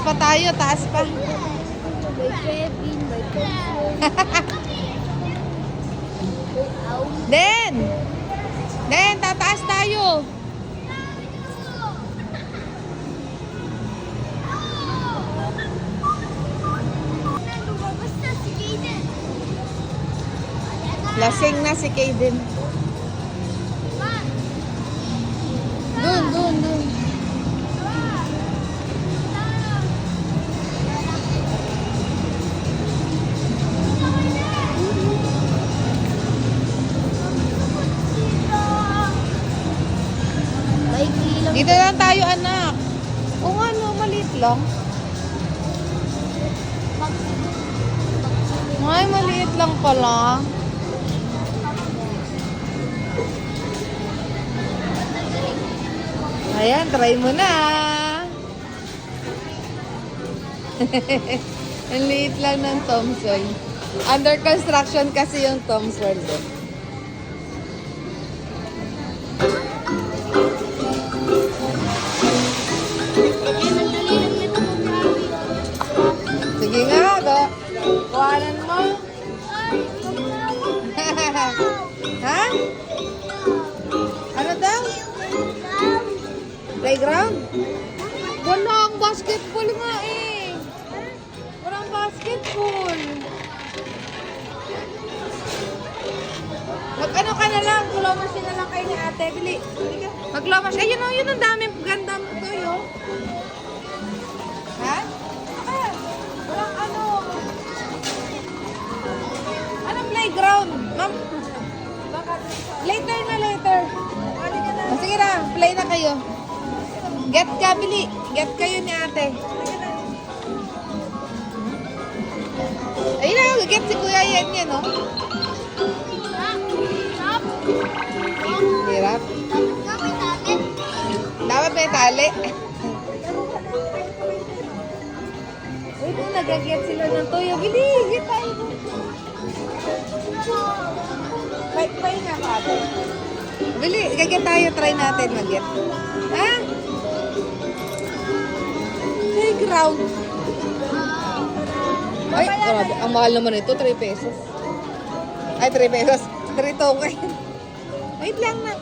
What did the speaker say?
pa tayo, taas pa. May Kevin, may Den! Den, tataas tayo. Lumabas na si Kaden. Lasing na si Kaden. Dun, dun, dun. May kilang. Dito lang tayo, anak. O nga, no, maliit lang. Ay, maliit lang pala. Ayan, try mo na. Ang liit lang ng Tom's World. Under construction kasi yung Tom's World. Eh. Sige nga, go. Kuhanan mo. Ha? Ano daw? Playground? Wala ang basketball nga eh. Walang basketball. Mag-ano ka na lang, kulomas na lang kayo ni ate. Bili. Maglomas. Ayun o, yun ang daming ganda mo kayo. Ha? Ah, walang ano. Anong playground? Ma'am? Later na, later. O, sige na, play na kayo. Get ka, Bili. Get kayo ni ate. Ayun na, get si Kuya Yen yan, no? Hirap. Dapat may tali. Uy, kung nag-get sila ng toyo, Bili, get tayo. Pay nga ka ate. Bili, gaget tayo, try natin mag-get. Ha? Playground. Ay, grabe. Ang mahal naman ito, 3 pesos. Ay, 3 pesos. 3 token. Wait lang na.